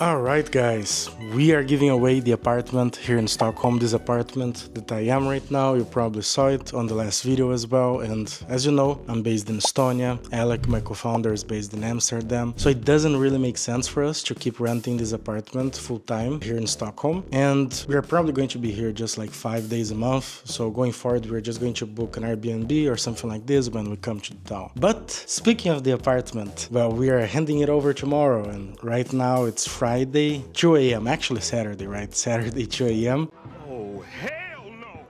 Alright guys, we are giving away the apartment here in Stockholm, this apartment that I am right now. You probably saw it on the last video as well, and as you know, I'm based in Estonia. Alec, my co-founder, is based in Amsterdam, so it doesn't really make sense for us to keep renting this apartment full-time here in Stockholm, and we are probably going to be here just like 5 days a month, so going forward we're just going to book an Airbnb or something like this when we come to the town. But speaking of the apartment, well, we are handing it over tomorrow, and right now it's Friday, 2 a.m. Actually Saturday, right? Saturday, 2 a.m. Oh, hell no!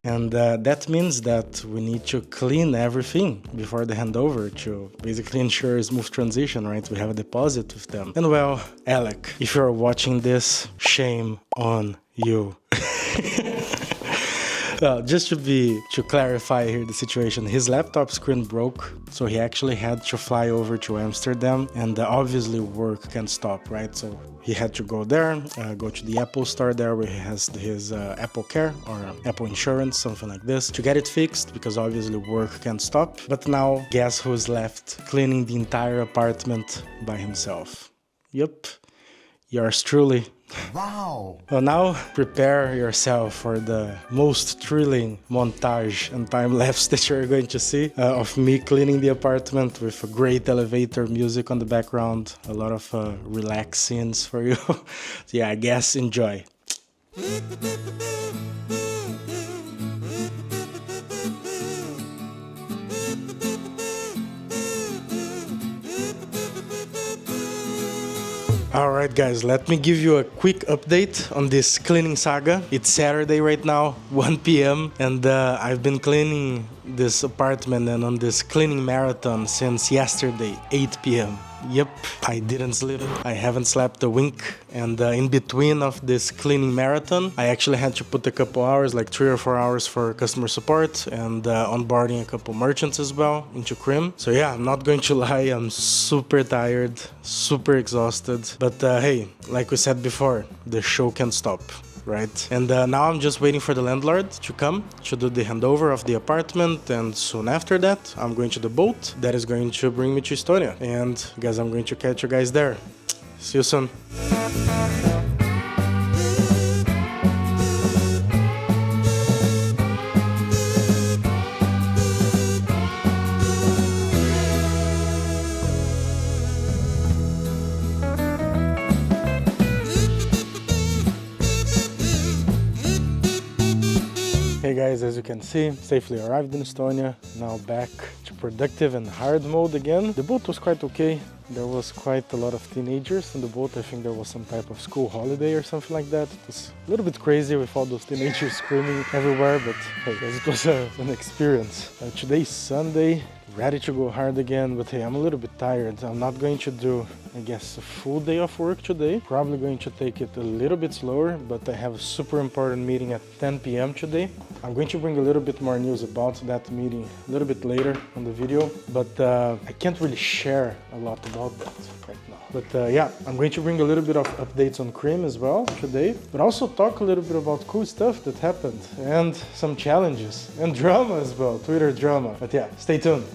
And that means that we need to clean everything before the handover to basically ensure a smooth transition, right? We have a deposit with them. And well, Alec, if you're watching this, shame on you. Well, just to clarify here the situation, his laptop screen broke, so he actually had to fly over to Amsterdam, and obviously work can't stop, right? So he had to go there, go to the Apple store there where he has his Apple Care or Apple Insurance, something like this, to get it fixed, because obviously work can't stop. But now, guess who's left cleaning the entire apartment by himself? Yep, yours truly. Wow! Well, now prepare yourself for the most thrilling montage and time-lapse that you're going to see of me cleaning the apartment with a great elevator music on the background, a lot of relaxed scenes for you. So yeah, I guess enjoy. Alright guys, let me give you a quick update on this cleaning saga. It's Saturday right now, 1 p.m. and I've been cleaning this apartment and on this cleaning marathon since yesterday, 8 p.m. Yep, I didn't sleep. I haven't slept a wink, and in between of this cleaning marathon, I actually had to put a couple hours, like 3 or 4 hours for customer support and onboarding a couple merchants as well into Crim. So yeah, I'm not going to lie, I'm super tired, super exhausted. But hey, like we said before, the show can't stop. Right? And now I'm just waiting for the landlord to come to do the handover of the apartment, and soon after that I'm going to the boat that is going to bring me to Estonia, and I guess I'm going to catch you guys there. See you soon. Hey guys, as you can see, safely arrived in Estonia, now back to productive and hard mode again. The boat was quite okay. There was quite a lot of teenagers on the boat. I think there was some type of school holiday or something like that. It was a little bit crazy with all those teenagers screaming everywhere, but hey, it was an experience. Today's Sunday, ready to go hard again, but hey, I'm a little bit tired. I'm not going to do, I guess, a full day of work today. Probably going to take it a little bit slower, but I have a super important meeting at 10 p.m. today. I'm going to bring a little bit more news about that meeting a little bit later on the video, but I can't really share a lot about that right now. But yeah, I'm going to bring a little bit of updates on Crim as well today, but also talk a little bit about cool stuff that happened and some challenges and drama as well, Twitter drama. But yeah, stay tuned.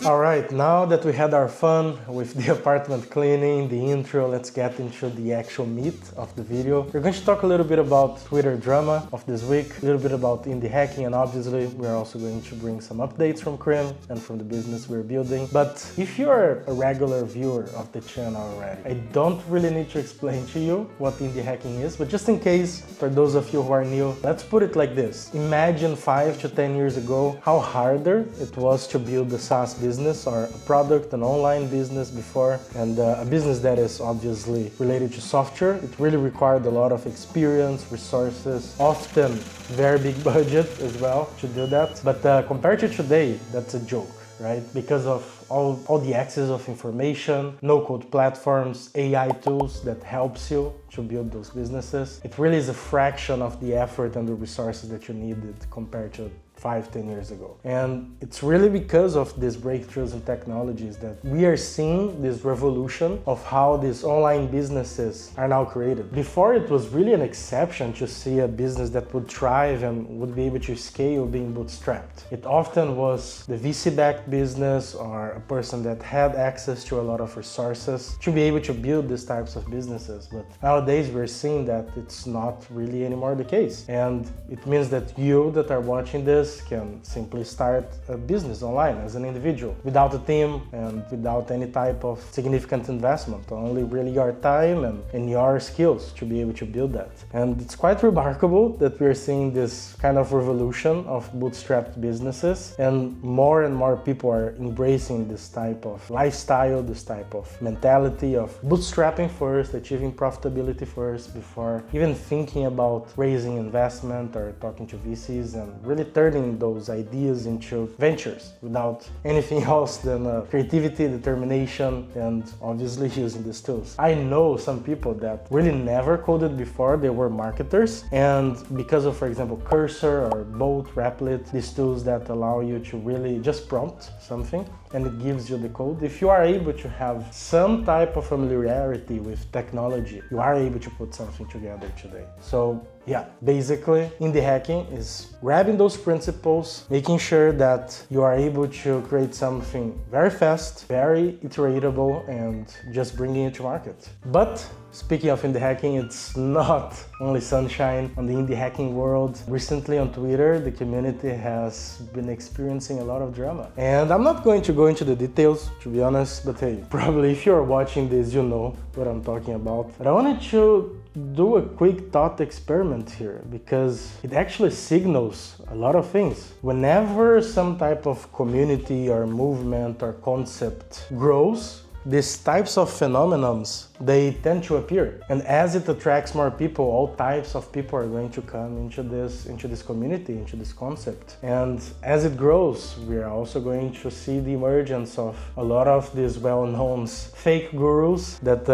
Alright, now that we had our fun with the apartment cleaning, the intro, let's get into the actual meat of the video. We're going to talk a little bit about Twitter drama of this week, a little bit about indie hacking, and obviously we're also going to bring some updates from Crim and from the business we're building. But if you're a regular viewer of the channel already, I don't really need to explain to you what indie hacking is, but just in case, for those of you who are new, let's put it like this. Imagine 5 to 10 years ago how harder it was to build a SaaS business or a product, an online business before, and a business that is obviously related to software. It really required a lot of experience, resources, often very big budget as well to do that. But compared to today, that's a joke, right? Because of all the access of information, no-code platforms, AI tools that helps you to build those businesses. It really is a fraction of the effort and the resources that you needed compared to 5-10 years ago. And it's really because of these breakthroughs in technologies that we are seeing this revolution of how these online businesses are now created. Before, it was really an exception to see a business that would thrive and would be able to scale being bootstrapped. It often was the VC-backed business or a person that had access to a lot of resources to be able to build these types of businesses. But nowadays we're seeing that it's not really anymore the case. And it means that you that are watching this can simply start a business online as an individual without a team and without any type of significant investment, only really your time and your skills to be able to build that. And it's quite remarkable that we're seeing this kind of revolution of bootstrapped businesses, and more people are embracing this type of lifestyle, this type of mentality of bootstrapping first, achieving profitability first before even thinking about raising investment or talking to VCs, and really turning those ideas into ventures without anything else than creativity, determination, and obviously using these tools. I know some people that really never coded before, they were marketers, and because of, for example, Cursor or Bolt, Replit, these tools that allow you to really just prompt something and it gives you the code. If you are able to have some type of familiarity with technology, you are able to put something together today. So yeah, basically indie hacking is grabbing those principles, making sure that you are able to create something very fast, very iteratable, and just bringing it to market. But speaking of indie hacking, it's not only sunshine on the indie hacking world. Recently on Twitter, the community has been experiencing a lot of drama. And I'm not going to go into the details, to be honest, but hey, probably if you're watching this, you know what I'm talking about. But I wanted to do a quick thought experiment here, because it actually signals a lot of things. Whenever some type of community or movement or concept grows, these types of phenomenons, they tend to appear. And as it attracts more people, all types of people are going to come into this community, into this concept. And as it grows, we are also going to see the emergence of a lot of these well-known fake gurus that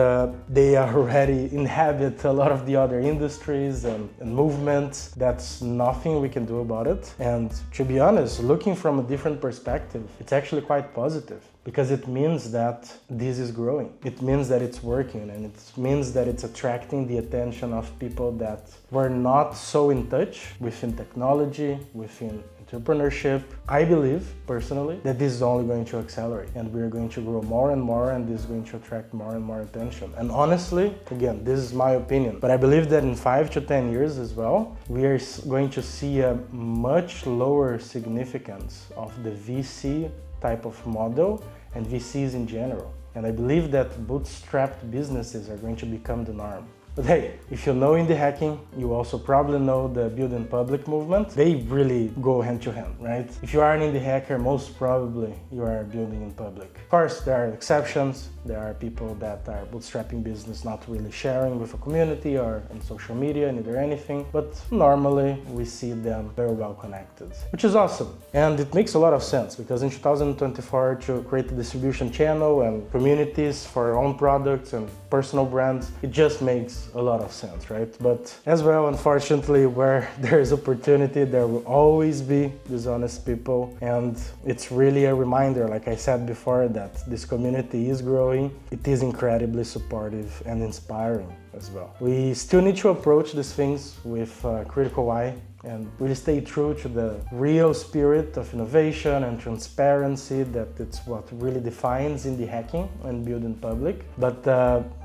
they already inhabit a lot of the other industries and movements. That's nothing we can do about it. And to be honest, looking from a different perspective, it's actually quite positive, because it means that this is growing. It means that it's working, and it means that it's attracting the attention of people that were not so in touch within technology, within entrepreneurship. I believe, personally, that this is only going to accelerate, and we're going to grow more and more, and this is going to attract more and more attention. And honestly, again, this is my opinion, but I believe that in 5 to 10 years as well, we are going to see a much lower significance of the VC type of model and VCs in general. And I believe that bootstrapped businesses are going to become the norm. But hey, if you know indie hacking, you also probably know the build in public movement. They really go hand to hand, right? If you are an indie hacker, most probably you are building in public. Of course, there are exceptions. There are people that are bootstrapping business, not really sharing with a community or on social media, neither anything. But normally we see them very well connected, which is awesome. And it makes a lot of sense, because in 2024, to create a distribution channel and communities for your own products and personal brands, it just makes a lot of sense, right? But as well, unfortunately, where there is opportunity, there will always be dishonest people. And it's really a reminder, like I said before, that this community is growing. It is incredibly supportive and inspiring as well. We still need to approach these things with a critical eye and really stay true to the real spirit of innovation and transparency, that it's what really defines indie hacking and build in public. But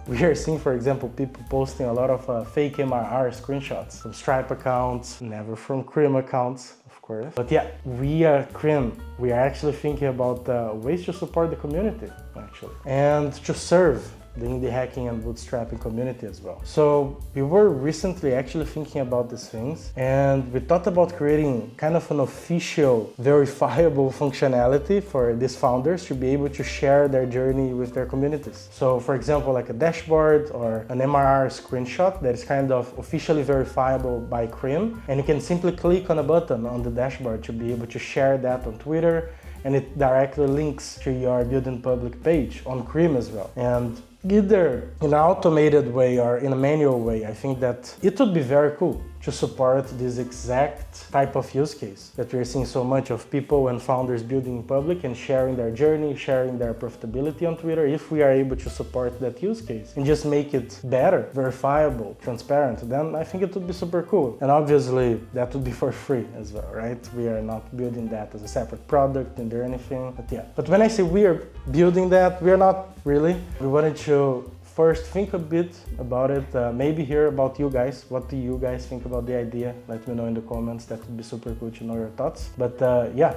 we are seeing, for example, people posting a lot of fake MRR screenshots from Stripe accounts, never from Cream accounts, of course. But yeah, we are Cream. We are actually thinking about ways to support the community, actually, and to serve the indie hacking and bootstrapping community as well. So we were recently actually thinking about these things, and we thought about creating kind of an official, verifiable functionality for these founders to be able to share their journey with their communities. So for example, like a dashboard or an MRR screenshot that is kind of officially verifiable by Cream, and you can simply click on a button on the dashboard to be able to share that on Twitter and it directly links to your building public page on Cream as well. And either in an automated way or in a manual way, I think that it would be very cool to support this exact type of use case that we're seeing so much of people and founders building in public and sharing their journey, sharing their profitability on Twitter. If we are able to support that use case and just make it better, verifiable, transparent, then I think it would be super cool. And obviously that would be for free as well, right? We are not building that as a separate product and or anything, but yeah. But when I say we are building that, we are not really. We wanted to first think a bit about it, maybe hear about you guys. What do you guys think about the idea? Let me know in the comments. That would be super cool to know your thoughts. But yeah.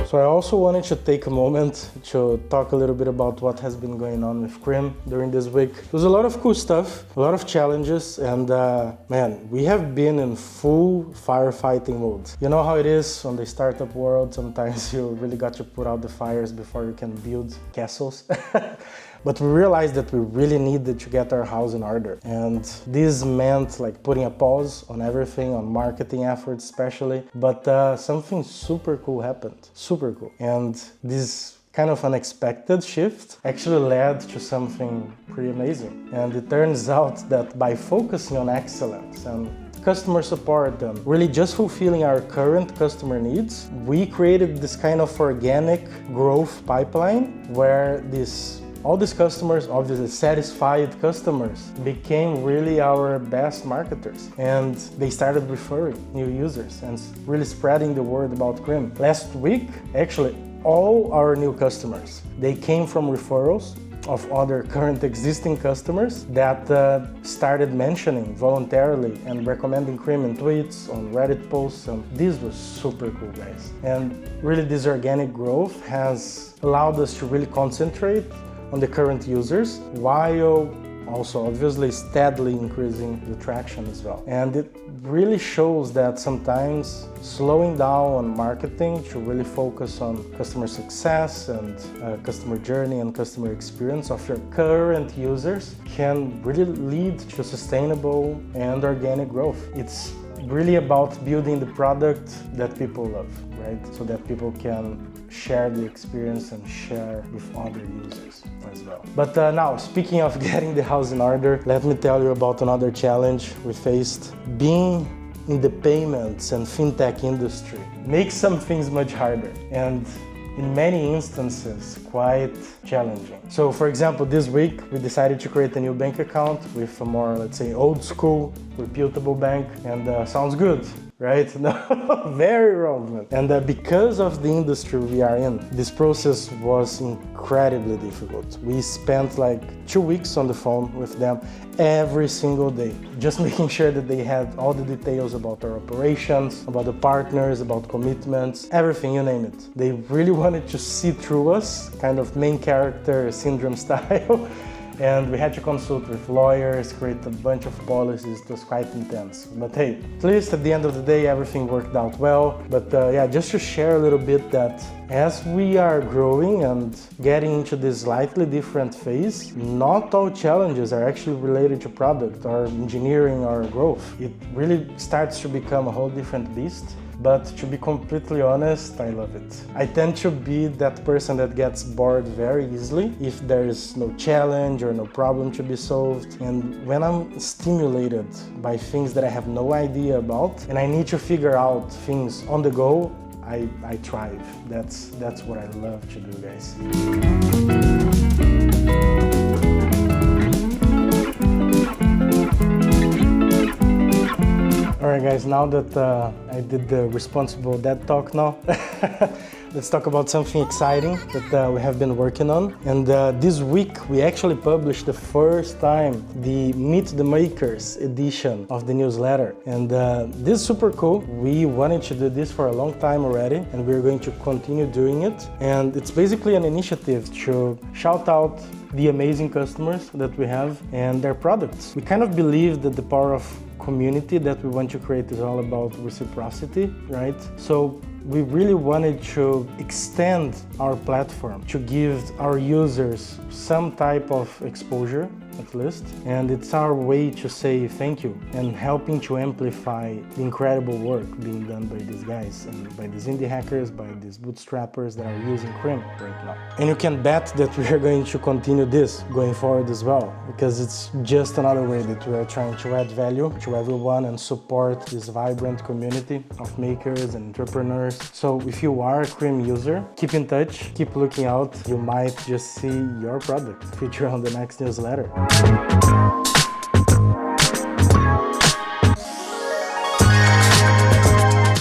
So I also wanted to take a moment to talk a little bit about what has been going on with Crim during this week. There's a lot of cool stuff, a lot of challenges, and man, we have been in full firefighting mode. You know how it is on the startup world, sometimes you really got to put out the fires before you can build castles. But we realized that we really needed to get our house in order. And this meant like putting a pause on everything, on marketing efforts especially. But something super cool happened, super cool. And this kind of unexpected shift actually led to something pretty amazing. And it turns out that by focusing on excellence and customer support and really just fulfilling our current customer needs, we created this kind of organic growth pipeline where all these customers, obviously satisfied customers, became really our best marketers. And they started referring new users and really spreading the word about Crim. Last week, actually, all our new customers, they came from referrals of other current existing customers that started mentioning voluntarily and recommending Crim in tweets, on Reddit posts, and this was super cool, guys. And really this organic growth has allowed us to really concentrate on the current users, while also obviously steadily increasing the traction as well. And it really shows that sometimes slowing down on marketing to really focus on customer success and customer journey and customer experience of your current users can really lead to sustainable and organic growth. It's really about building the product that people love, right? So that people can share the experience and share with other users as well. But now, speaking of getting the house in order, let me tell you about another challenge we faced. Being in the payments and fintech industry makes some things much harder and in many instances quite challenging. So for example, this week we decided to create a new bank account with a more, let's say, old school, reputable bank, and sounds good, right? No, very relevant. And because of the industry we are in, this process was incredibly difficult. We spent like 2 weeks on the phone with them every single day, just making sure that they had all the details about our operations, about the partners, about commitments, everything, you name it. They really wanted to see through us, kind of main character syndrome style. And we had to consult with lawyers, create a bunch of policies. It was quite intense. But hey, at least at the end of the day, everything worked out well. But yeah, just to share a little bit that as we are growing and getting into this slightly different phase, not all challenges are actually related to product or engineering or growth. It really starts to become a whole different beast. But to be completely honest, I love it. I tend to be that person that gets bored very easily if there is no challenge or no problem to be solved. And when I'm stimulated by things that I have no idea about and I need to figure out things on the go, I thrive. That's what I love to do, guys. Alright guys, now that I did the responsible dad talk now, let's talk about something exciting that we have been working on. And this week we actually published the first time the Meet the Makers edition of the newsletter. And this is super cool. We wanted to do this for a long time already, and we're going to continue doing it. And it's basically an initiative to shout out the amazing customers that we have and their products. We kind of believe that the power of community that we want to create is all about reciprocity, right? So we really wanted to extend our platform to give our users some type of exposure at least. And it's our way to say thank you and helping to amplify the incredible work being done by these guys and by these indie hackers, by these bootstrappers that are using Crim right now. And you can bet that we are going to continue this going forward as well, because it's just another way that we are trying to add value to everyone and support this vibrant community of makers and entrepreneurs. So if you are a Crim user, keep in touch, keep looking out. You might just see your product featured on the next newsletter.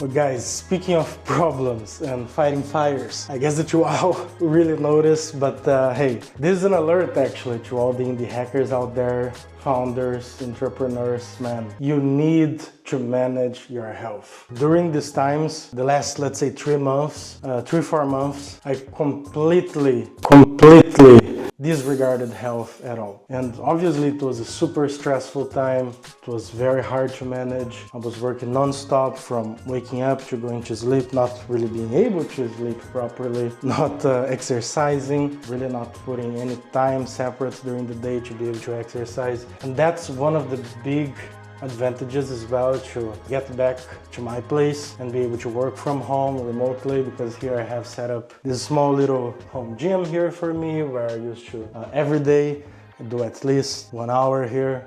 But guys, speaking of problems and fighting fires, I guess that you all really noticed, but hey, this is an alert actually to all the indie hackers out there, founders, entrepreneurs, man. You need to manage your health. During these times, the last, let's say 4 months, I completely disregarded health at all. And obviously it was a super stressful time. It was very hard to manage. I was working non-stop from waking up to going to sleep, not really being able to sleep properly, not exercising, really not putting any time separate during the day to be able to exercise. And that's one of the big advantages as well, to get back to my place and be able to work from home remotely, because here I have set up this small little home gym here for me where I used to every day do at least 1 hour here,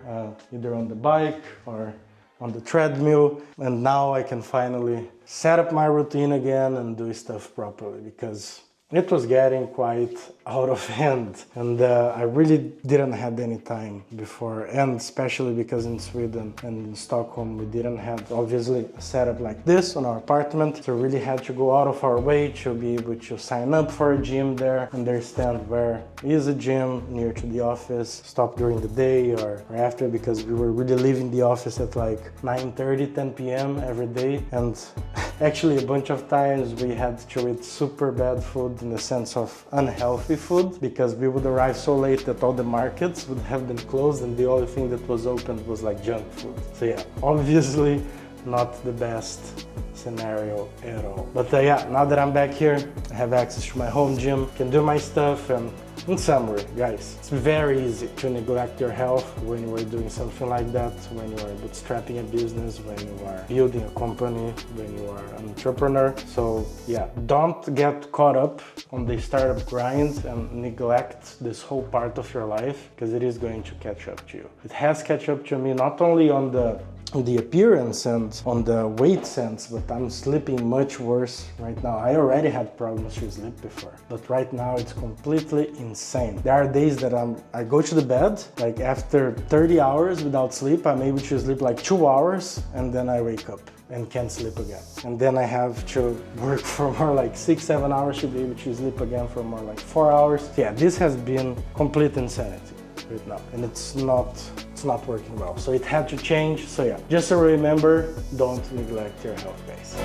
either on the bike or on the treadmill. And now I can finally set up my routine again and do stuff properly, because it was getting quite out of hand, and I really didn't have any time before, and especially because in Sweden and in Stockholm we didn't have obviously a setup like this on our apartment, so we really had to go out of our way to be able to sign up for a gym there, understand where is a gym near to the office, stop during the day or after, because we were really leaving the office at like 9:30, 10 p.m. every day, and actually a bunch of times we had to eat super bad food, in the sense of unhealthy food, because we would arrive so late that all the markets would have been closed and the only thing that was open was like junk food. So yeah, obviously not the best scenario at all. But yeah, now that I'm back here, I have access to my home gym, can do my stuff, and in summary, guys, it's very easy to neglect your health when you are doing something like that, when you are bootstrapping a business, when you are building a company, when you are an entrepreneur. So yeah, don't get caught up on the startup grind and neglect this whole part of your life, because it is going to catch up to you. It has catch up to me, not only on the appearance and on the weight sense, but I'm sleeping much worse right now. I already had problems to sleep before, but right now it's completely insane. There are days that I go to the bed, like after 30 hours without sleep, I'm able to sleep like 2 hours, and then I wake up and can't sleep again. And then I have to work for more like 6-7 hours to be able to sleep again for more like 4 hours. Yeah, this has been complete insanity right now, and it's not working well. So it had to change. So yeah, just so remember, don't neglect your health, guys.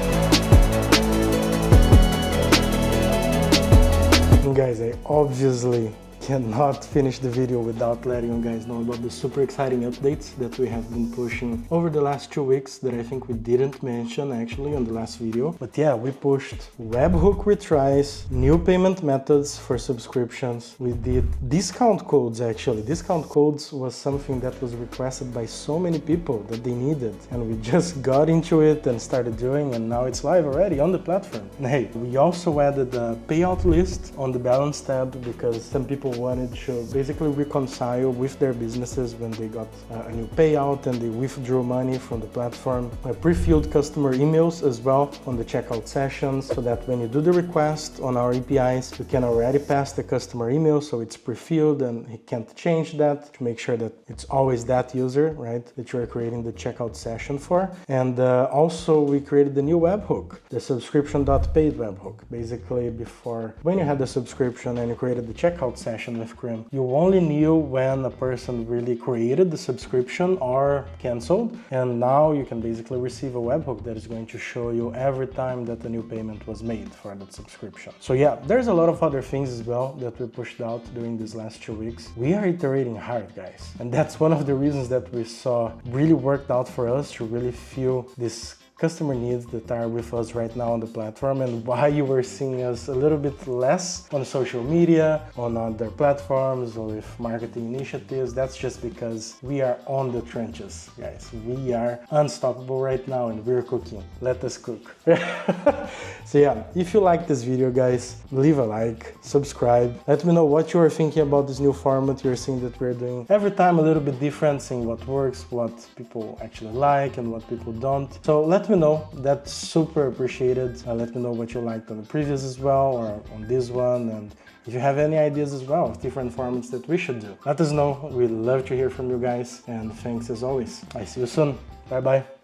And guys, I obviously cannot finish the video without letting you guys know about the super exciting updates that we have been pushing over the last 2 weeks that I think we didn't mention actually on the last video. But yeah, we pushed webhook retries, new payment methods for subscriptions. We did discount codes actually. Discount codes was something that was requested by so many people that they needed, and we just got into it and started doing, and now it's live already on the platform. And hey, we also added a payout list on the balance tab, because some people wanted to basically reconcile with their businesses when they got a new payout and they withdrew money from the platform. Pre-filled customer emails as well on the checkout sessions, so that when you do the request on our APIs, you can already pass the customer email, so it's pre-filled and he can't change that, to make sure that it's always that user, right, that you're creating the checkout session for. And also we created the new webhook, the subscription.paid webhook. Basically, before, when you had the subscription and you created the checkout session with Crim, you only knew when a person really created the subscription or canceled, and now you can basically receive a webhook that is going to show you every time that a new payment was made for that subscription. So yeah, there's a lot of other things as well that we pushed out during these last 2 weeks. We are iterating hard, guys, and that's one of the reasons that we saw really worked out for us to really feel this customer needs that are with us right now on the platform, and why you are seeing us a little bit less on social media, on other platforms, or with marketing initiatives. That's just because we are on the trenches, guys. We are unstoppable right now and we're cooking. Let us cook. So yeah, if you like this video, guys, leave a like, subscribe. Let me know what you are thinking about this new format you're seeing that we're doing. Every time a little bit different, seeing what works, what people actually like and what people don't. So let me know, that's super appreciated. Let me know what you liked on the previous as well, or on this one, and if you have any ideas as well of different formats that we should do, let us know. We'd love to hear from you guys, and thanks as always. I see you soon. Bye bye.